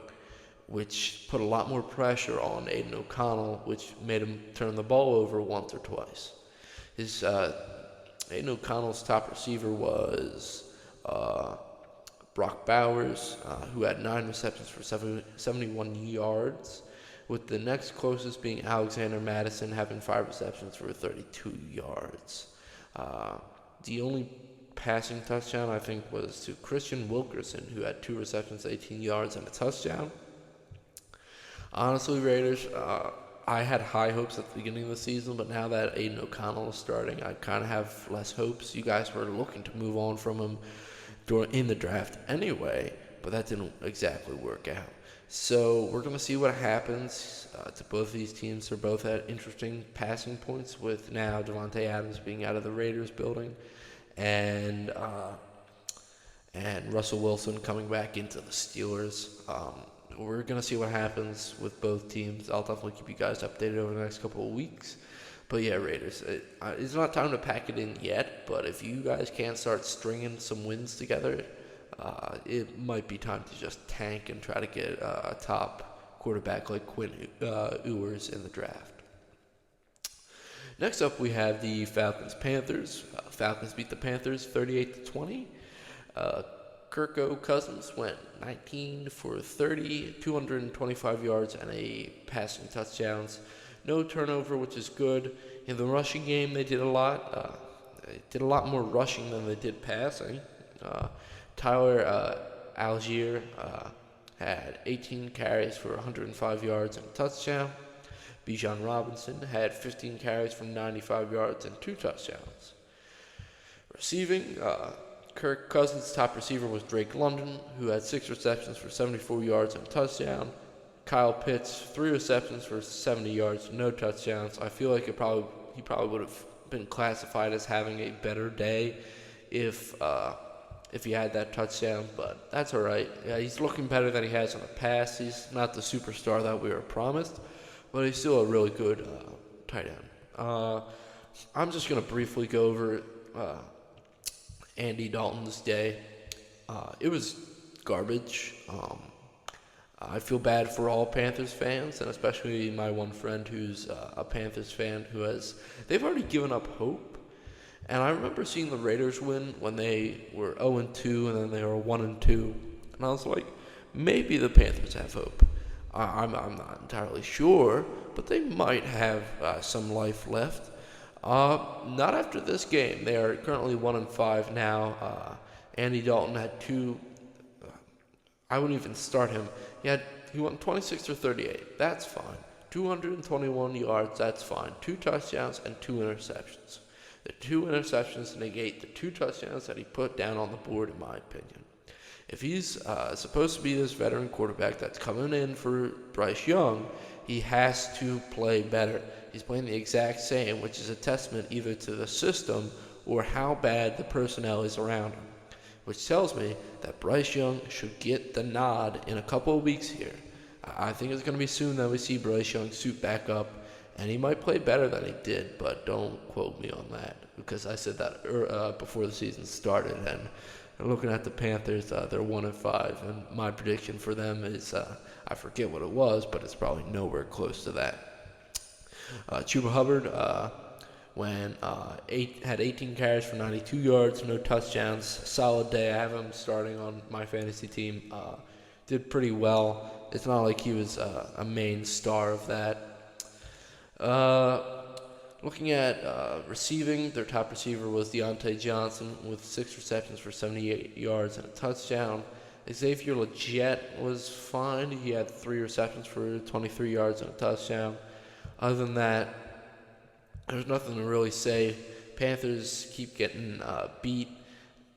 which put a lot more pressure on Aiden O'Connell, which made him turn the ball over once or twice. Aiden O'Connell's top receiver was Brock Bowers, who had 9 receptions for 71 yards, with the next closest being Alexander Madison having 5 receptions for 32 yards. The only passing touchdown, I think, was to Christian Wilkerson, who had 2 receptions, 18 yards, and a touchdown. Honestly, Raiders, I had high hopes at the beginning of the season, but now that Aiden O'Connell is starting, I kind of have less hopes. You guys were looking to move on from him in the draft anyway, but that didn't exactly work out. So we're going to see what happens to both these teams. They're both at interesting passing points, with now Devontae Adams being out of the Raiders building and Russell Wilson coming back into the Steelers. We're going to see what happens with both teams. I'll definitely keep you guys updated over the next couple of weeks. But yeah, Raiders, it's not time to pack it in yet, but if you guys can't start stringing some wins together, it might be time to just tank and try to get a top quarterback like Quinn Ewers in the draft. Next up, we have the Falcons-Panthers. Falcons beat the Panthers 38-20. Kirk Cousins went 19 for 30, 225 yards, and a passing touchdowns. No turnover, which is good. In the rushing game, they did a lot. They did a lot more rushing than they did passing. Tyler Algier had 18 carries for 105 yards and a touchdown. Bijan Robinson had 15 carries for 95 yards and 2 touchdowns. Receiving, Kirk Cousins' top receiver was Drake London, who had 6 receptions for 74 yards and a touchdown. Kyle Pitts, 3 receptions for 70 yards, no touchdowns. I feel like he probably would have been classified as having a better day if he had that touchdown, but that's all right. Yeah, he's looking better than he has in the past. He's not the superstar that we were promised, but he's still a really good tight end. I'm just going to briefly go over Andy Dalton's day. It was garbage. I feel bad for all Panthers fans, and especially my one friend who's a Panthers fan they've already given up hope. And I remember seeing the Raiders win when they were 0-2 and then they were 1-2. And I was like, maybe the Panthers have hope. I'm not entirely sure, but they might have some life left. Not after this game. They are currently 1-5 now. Andy Dalton had 2. I wouldn't even start him. He went 26 for 38. That's fine. 221 yards. That's fine. 2 touchdowns and 2 interceptions. The 2 interceptions negate the 2 touchdowns that he put down on the board, in my opinion. If he's supposed to be this veteran quarterback that's coming in for Bryce Young, he has to play better. He's playing the exact same, which is a testament either to the system or how bad the personnel is around him, which tells me that Bryce Young should get the nod in a couple of weeks here. I think it's going to be soon that we see Bryce Young suit back up, and he might play better than he did, but don't quote me on that, because I said that before the season started. And looking at the Panthers, they're 1-5, and my prediction for them is, I forget what it was, but it's probably nowhere close to that. Chuba Hubbard had 18 carries for 92 yards, no touchdowns. Solid day. I have him starting on my fantasy team. Did pretty well. It's not like he was a main star of that. Uh, Looking at receiving, their top receiver was Deontay Johnson with 6 receptions for 78 yards and a touchdown. Xavier Legette was fine. He had 3 receptions for 23 yards and a touchdown. Other than that, there's nothing to really say. Panthers keep getting beat,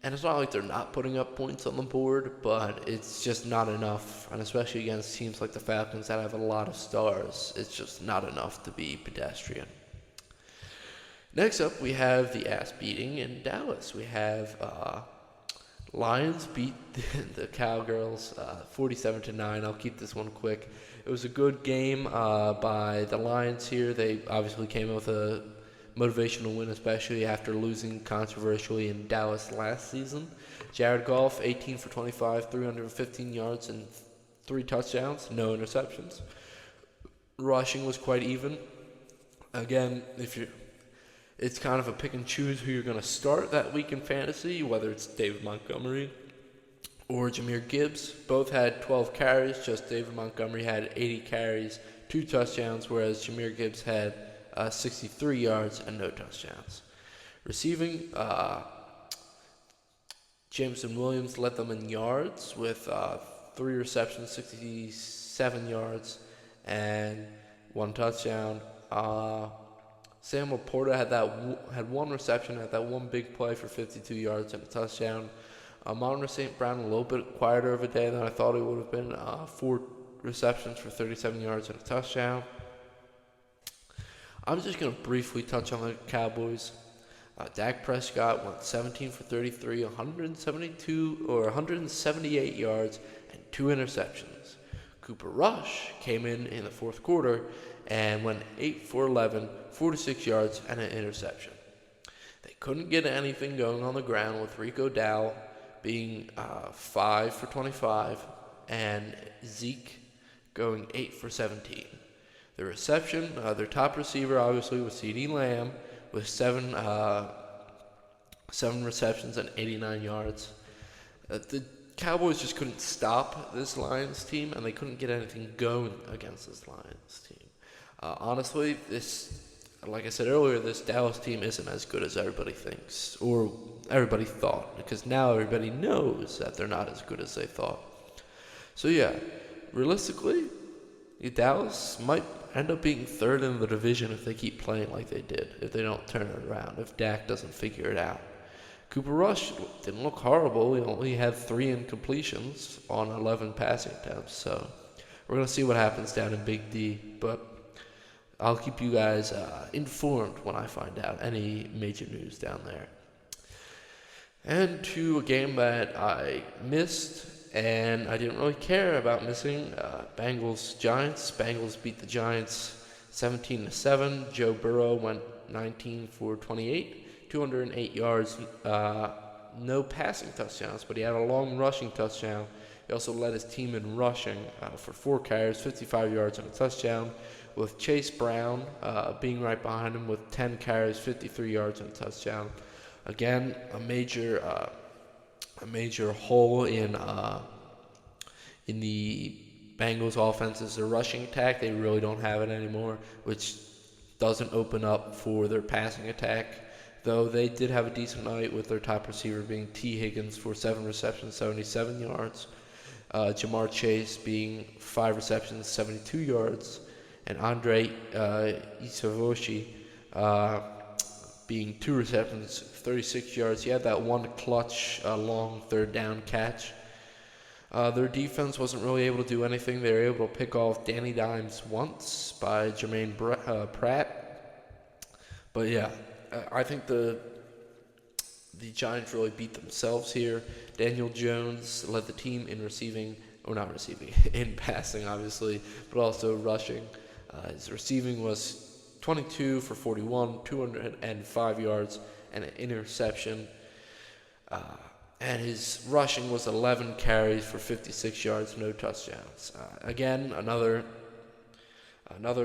and it's not like they're not putting up points on the board, but it's just not enough, and especially against teams like the Falcons that have a lot of stars, it's just not enough to be pedestrian. Next up, we have the ass beating in Dallas. We have Lions beat the Cowgirls 47-9. I'll keep this one quick. It was a good game by the Lions here. They obviously came up with a motivational win, especially after losing controversially in Dallas last season. Jared Goff, 18 for 25, 315 yards and 3 touchdowns, no interceptions. Rushing was quite even. Again, it's kind of a pick and choose who you're going to start that week in fantasy, whether it's David Montgomery or Jahmyr Gibbs. Both had 12 carries, just David Montgomery had 80 carries, 2 touchdowns, whereas Jahmyr Gibbs had 63 yards and no touchdowns. Receiving, Jameson Williams led them in yards with 3 receptions, 67 yards, and 1 touchdown. Sam Laporta had 1 reception, had that 1 big play for 52 yards and a touchdown. Amon-Ra St. Brown a little bit quieter of a day than I thought it would have been. 4 receptions for 37 yards and a touchdown. I'm just going to briefly touch on the Cowboys. Dak Prescott went 17 for 33, 178 yards and 2 interceptions. Cooper Rush came in the fourth quarter and went 8 for 11, 46 yards and an interception. They couldn't get anything going on the ground with Rico Dowell being 5 for 25 and Zeke going 8 for 17. The reception, their top receiver obviously was CeeDee Lamb with 7 receptions and 89 yards. The Cowboys just couldn't stop this Lions team, and they couldn't get anything going against this Lions team. Honestly, like I said earlier, this Dallas team isn't as good as everybody thinks, or everybody thought, because now everybody knows that they're not as good as they thought. So yeah, realistically, Dallas might end up being 3rd in the division if they keep playing like they did, if they don't turn it around, if Dak doesn't figure it out. Cooper Rush didn't look horrible. He only had 3 incompletions on 11 passing attempts, so we're going to see what happens down in Big D, but I'll keep you guys informed when I find out any major news down there. And to a game that I missed, and I didn't really care about missing, Bengals-Giants. Bengals beat the Giants 17-7. Joe Burrow went 19 for 28. 208 yards, no passing touchdowns, but he had a long rushing touchdown. He also led his team in rushing for 4 carries, 55 yards, and a touchdown, with Chase Brown being right behind him with 10 carries, 53 yards, and a touchdown. Again, a major hole in the Bengals' offense is their rushing attack. They really don't have it anymore, which doesn't open up for their passing attack. Though they did have a decent night with their top receiver being T. Higgins for 7 receptions, 77 yards. Jamar Chase being 5 receptions, 72 yards. And Andre Isavoshi being 2 receptions, 36 yards. He had that 1 clutch, long 3rd down catch. Their defense wasn't really able to do anything. They were able to pick off Danny Dimes once by Jermaine Pratt. But yeah, I think the Giants really beat themselves here. Daniel Jones led the team in in passing, obviously, but also rushing. His receiving was 22 for 41, 205 yards, and an interception. And his rushing was 11 carries for 56 yards, no touchdowns. Again, another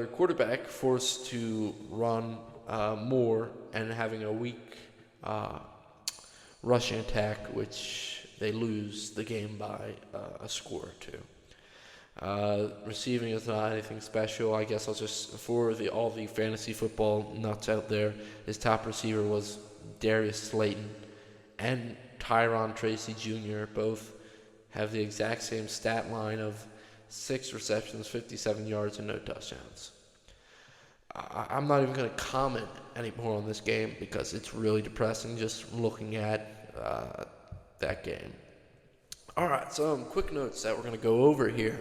quarterback forced to run more and having a weak rushing attack, which they lose the game by a score or 2. Receiving is not anything special. I guess I'll just, for all the fantasy football nuts out there, his top receiver was Darius Slayton and Tyron Tracy Jr. Both have the exact same stat line of 6 receptions, 57 yards, and no touchdowns. I'm not even going to comment anymore on this game because it's really depressing just looking at that game. All right, some quick notes that we're going to go over here.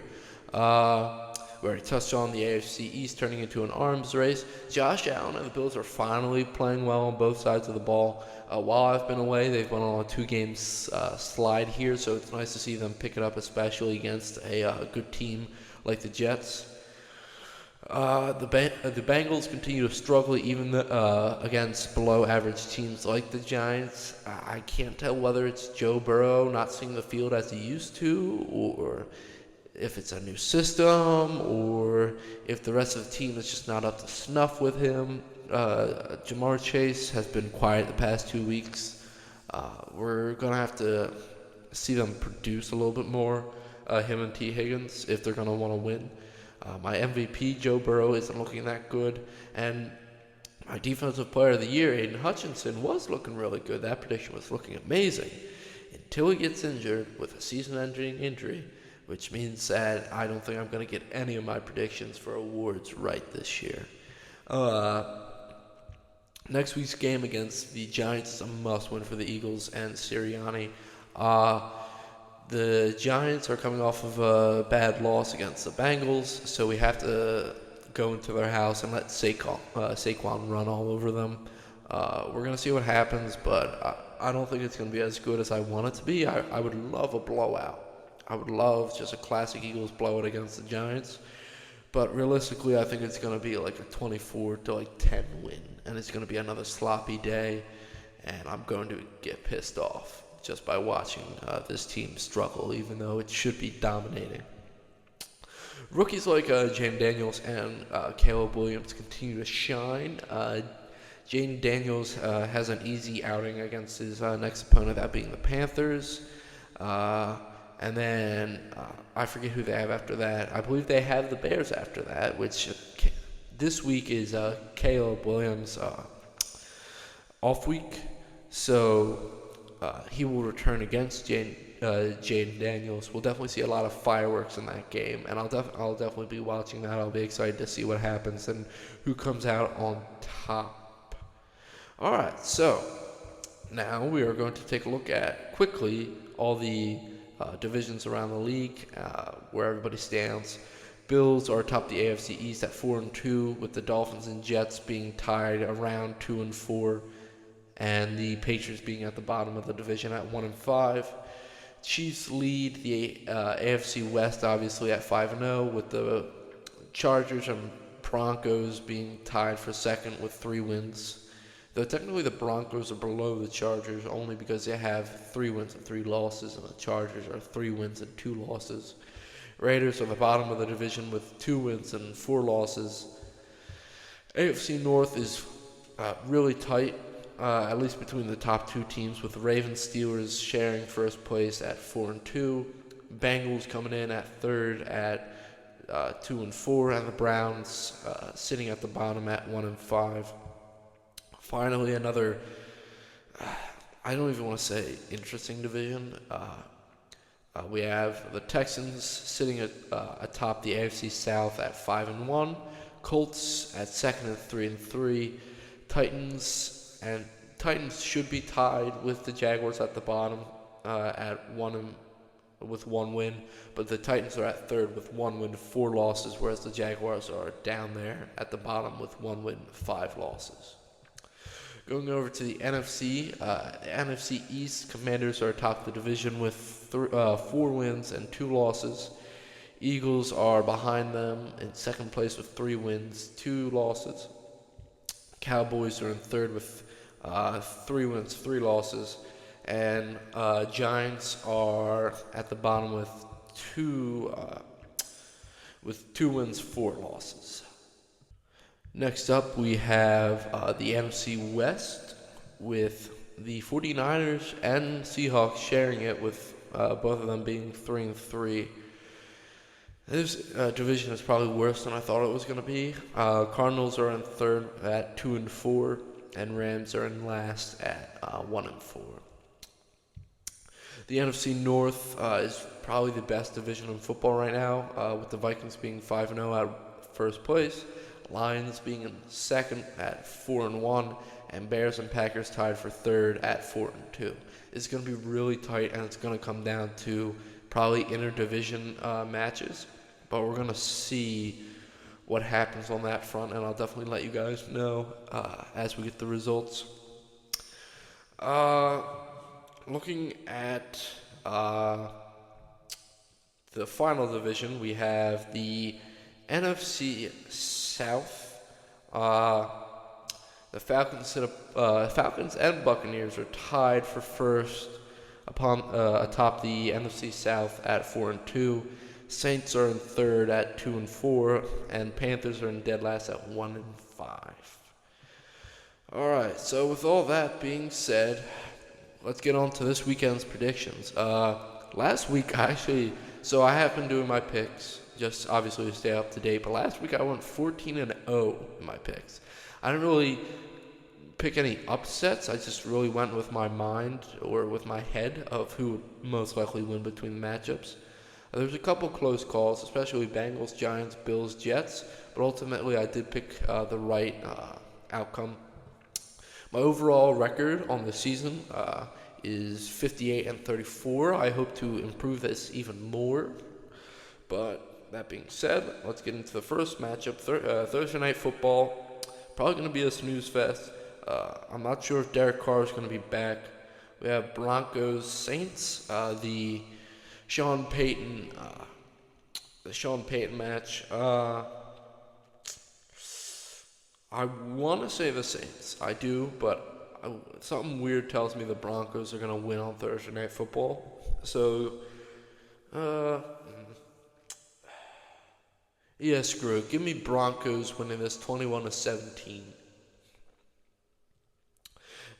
We already touched on the AFC East turning into an arms race. Josh Allen and the Bills are finally playing well on both sides of the ball. While I've been away, they've been on a 2-game slide here, so it's nice to see them pick it up, especially against a good team like the Jets. The Bengals continue to struggle even against below-average teams like the Giants. I can't tell whether it's Joe Burrow not seeing the field as he used to, or if it's a new system, or if the rest of the team is just not up to snuff with him. Jamar Chase has been quiet the past 2 weeks. We're going to have to see them produce a little bit more, him and T. Higgins, if they're going to want to win. My MVP, Joe Burrow, isn't looking that good. And my Defensive Player of the Year, Aiden Hutchinson, was looking really good. That prediction was looking amazing until he gets injured with a season-ending injury, which means that I don't think I'm going to get any of my predictions for awards right this year. Next week's game against the Giants is a must-win for the Eagles and Sirianni. The Giants are coming off of a bad loss against the Bengals, so we have to go into their house and let Saquon run all over them. We're going to see what happens, but I don't think it's going to be as good as I want it to be. I would love a blowout. I would love just a classic Eagles blowout against the Giants. But realistically, I think it's going to be like a 24-10 win, and it's going to be another sloppy day, and I'm going to get pissed off just by watching this team struggle, even though it should be dominating. Rookies like Jaden Daniels and Caleb Williams continue to shine. Jaden Daniels has an easy outing against his next opponent, that being the Panthers. And then I forget who they have after that. I believe they have the Bears after that, which this week is Caleb Williams' off week. So he will return against Jaden Daniels. We'll definitely see a lot of fireworks in that game, and I'll definitely be watching that. I'll be excited to see what happens and who comes out on top. All right, so now we are going to take a look at quickly all the divisions around the league, where everybody stands. Bills are atop the AFC East at 4-2, with the Dolphins and Jets being tied around 2-4. And the Patriots being at the bottom of the division at 1-5. Chiefs lead the AFC West, obviously, at 5-0, with the Chargers and Broncos being tied for second with 3 wins. Though technically the Broncos are below the Chargers only because they have 3 wins and 3 losses, and the Chargers are 3 wins and 2 losses. Raiders are the bottom of the division with 2 wins and 4 losses. AFC North is really tight. At least between the top 2 teams, with the Ravens Steelers sharing first place at 4-2, Bengals coming in at third at 2-4, and the Browns sitting at the bottom at 1-5. Finally, another I don't even want to say interesting division. We have the Texans sitting atop the AFC South at 5-1, Colts at second at 3-3, Titans should be tied with the Jaguars at the bottom with 1 win, but the Titans are at third with 1 win, 4 losses, whereas the Jaguars are down there at the bottom with 1 win, 5 losses. Going over to the NFC, NFC East, Commanders are atop the division with 4 wins and 2 losses. Eagles are behind them in second place with 3 wins, 2 losses. Cowboys are in third with 3 wins, 3 losses, and Giants are at the bottom with 2 wins, 4 losses. Next up, we have the NFC West with the 49ers and Seahawks sharing it, with both of them being 3-3. This division is probably worse than I thought it was going to be. Cardinals are in third at 2-4, and Rams are in last at 1-4. The NFC North is probably the best division in football right now, with the Vikings being 5-0 at first place, Lions being in second at 4-1, and Bears and Packers tied for third at 4-2. It's going to be really tight, and it's going to come down to probably interdivision matches. But we're going to see what happens on that front, and I'll definitely let you guys know as we get the results. Looking at the final division, we have the NFC South. The Falcons and Buccaneers are tied for first atop the NFC South at 4-2. Saints are in third at 2-4, and Panthers are in dead last at 1-5. All right. So with all that being said, let's get on to this weekend's predictions. Last week, I have been doing my picks, just obviously to stay up to date. But last week, I went 14-0 in my picks. I didn't really pick any upsets. I just really went with my mind or with my head of who would most likely win between the matchups. There's a couple close calls, especially Bengals, Giants, Bills, Jets, but ultimately I did pick the right outcome. My overall record on the season is 58-34. I hope to improve this even more. But that being said, let's get into the first matchup. Thursday Night Football, probably going to be a snooze fest. I'm not sure if Derek Carr is going to be back. We have Broncos, Saints, the Sean Payton match. I want to say the Saints. I do, but something weird tells me the Broncos are going to win on Thursday Night Football. So, yeah, screw it. Give me Broncos winning this 21-17.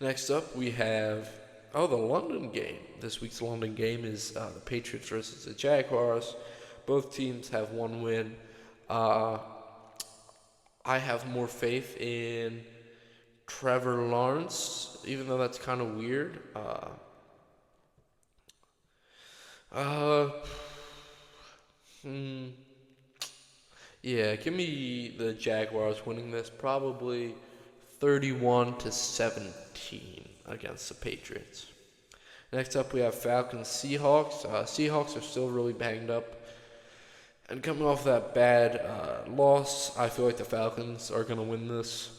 Next up, we have the London game. This week's London game is the Patriots versus the Jaguars. Both teams have one win. I have more faith in Trevor Lawrence, even though that's kind of weird. Yeah, give me the Jaguars winning this, probably 31-17 against the Patriots. Next up, we have Falcons Seahawks. Seahawks are still really banged up. And coming off that bad loss, I feel like the Falcons are going to win this.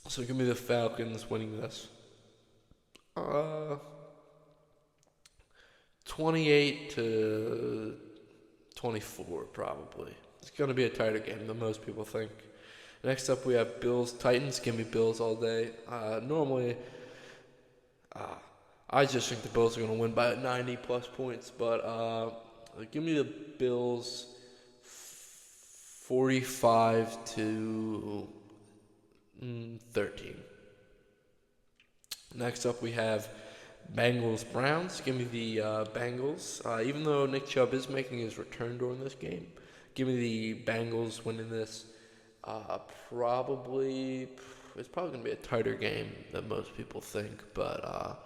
So give me the Falcons winning this. 28-24 probably. It's going to be a tighter game than most people think. Next up, we have Bills Titans. Give me Bills all day. Normally, I just think the Bills are going to win by 90-plus points, but give me the Bills 45-13. Next up, we have Bengals Browns. Give me the Bengals. Even though Nick Chubb is making his return during this game, give me the Bengals winning this. It's probably going to be a tighter game than most people think, but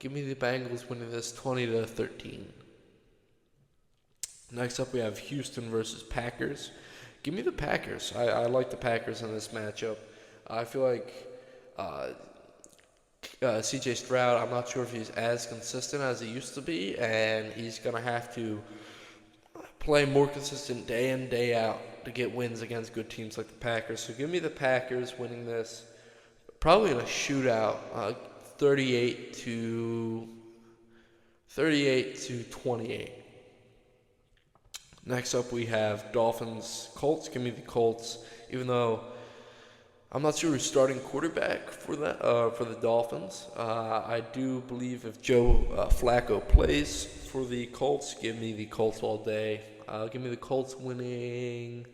give me the Bengals winning this 20-13. Next up, we have Houston versus Packers. Give me the Packers. I like the Packers in this matchup. I feel like C.J. Stroud, I'm not sure if he's as consistent as he used to be, and he's going to have to play more consistent day in, day out to get wins against good teams like the Packers. So give me the Packers winning this, probably in a shootout, 38-28. Next up, we have Dolphins Colts. Give me the Colts, even though I'm not sure who's starting quarterback for the Dolphins. I do believe if Joe Flacco plays for the Colts, give me the Colts all day. Give me the Colts winning.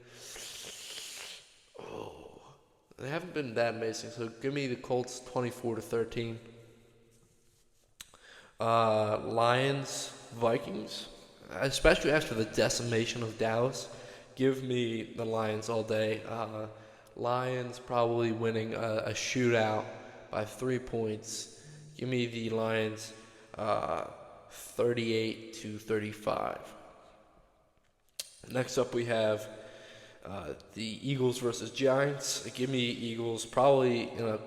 They haven't been that amazing, so give me the Colts 24-13. Lions Vikings. especially after the decimation of Dallas. Give me the Lions all day. Lions probably winning a shootout by 3 points. Give me the Lions 38-35. Next up we have the Eagles versus Giants. Give me Eagles probably in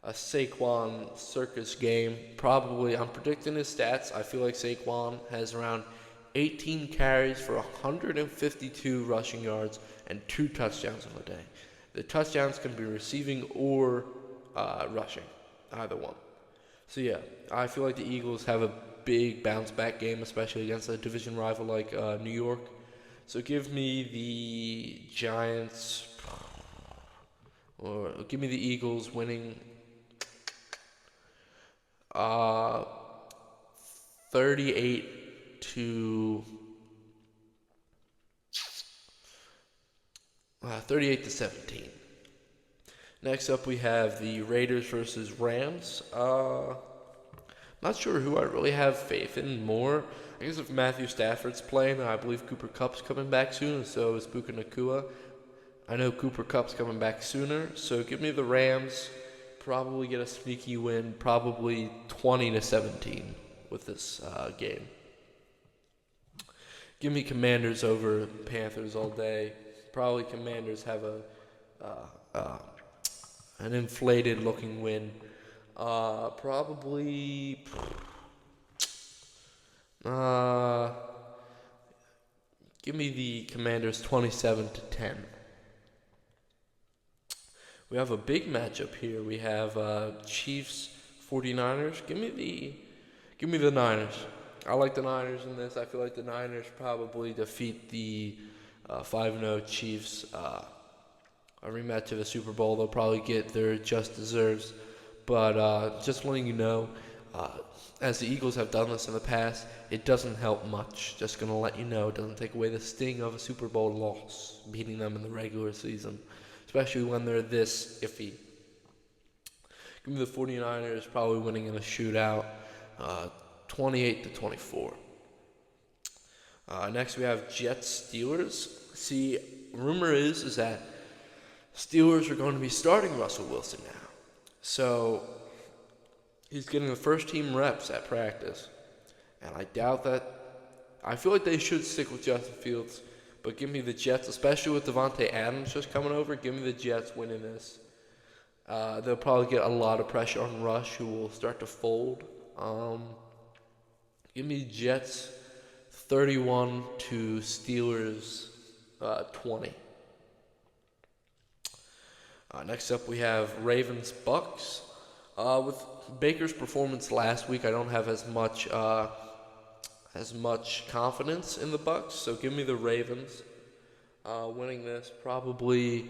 a Saquon circus game. Probably, I'm predicting his stats. I feel like Saquon has around 18 carries for 152 rushing yards and 2 touchdowns on the day. The touchdowns can be receiving or rushing, either one. So yeah, I feel like the Eagles have a big bounce back game, especially against a division rival like New York. So give me the Giants, or give me the Eagles winning 38 to 17. Next up, we have the Raiders versus Rams. Not sure who I really have faith in more. I guess if Matthew Stafford's playing, I believe Cooper Kupp's coming back soon, and so is Puka Nacua. I know Cooper Kupp's coming back sooner, so give me the Rams. Probably get a sneaky win, probably 20-17 with this game. Give me Commanders over Panthers all day. Probably Commanders have an inflated looking win. Probably give me the Commanders 27-10. We have a big matchup here. We have Chiefs 49ers. Give me the Niners. I like the Niners in this. I feel like the Niners probably defeat the 5-0 Chiefs. A rematch of the Super Bowl. They'll probably get their just deserves. But just letting you know, as the Eagles have done this in the past, it doesn't help much. Just going to let you know, it doesn't take away the sting of a Super Bowl loss, beating them in the regular season, especially when they're this iffy. Give me the 49ers probably winning in a shootout, 28-24. Next we have Jets-Steelers. See, rumor is that Steelers are going to be starting Russell Wilson now. So he's getting the first team reps at practice. And I doubt that. I feel like they should stick with Justin Fields. But give me the Jets, especially with Devontae Adams just coming over. Give me the Jets winning this. They'll probably get a lot of pressure on Rush, who will start to fold. Give me Jets 31 to Steelers 20. Next up, we have Ravens-Bucks. With Baker's performance last week, I don't have as much confidence in the Bucks. So give me the Ravens winning this, probably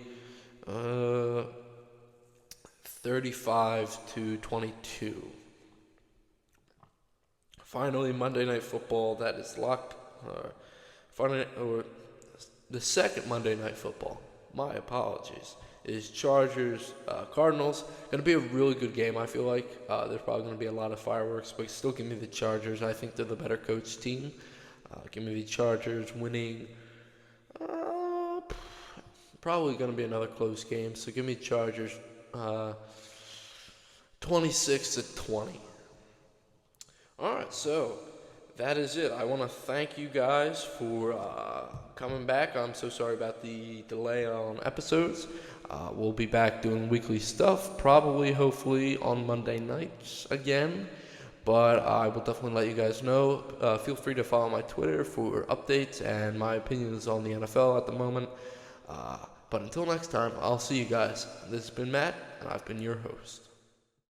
35-22. Finally, Monday Night Football that is locked. The second Monday Night Football. My apologies. Is Chargers-Cardinals. Going to be a really good game, I feel like. There's probably going to be a lot of fireworks, but still give me the Chargers. I think they're the better coached team. Give me the Chargers winning. Probably going to be another close game, so give me Chargers 26-20. All right, so that is it. I want to thank you guys for coming back. I'm so sorry about the delay on episodes. We'll be back doing weekly stuff, probably, hopefully, on Monday nights again. But I will definitely let you guys know. Feel free to follow my Twitter for updates and my opinions on the NFL at the moment. But until next time, I'll see you guys. This has been Matt, and I've been your host.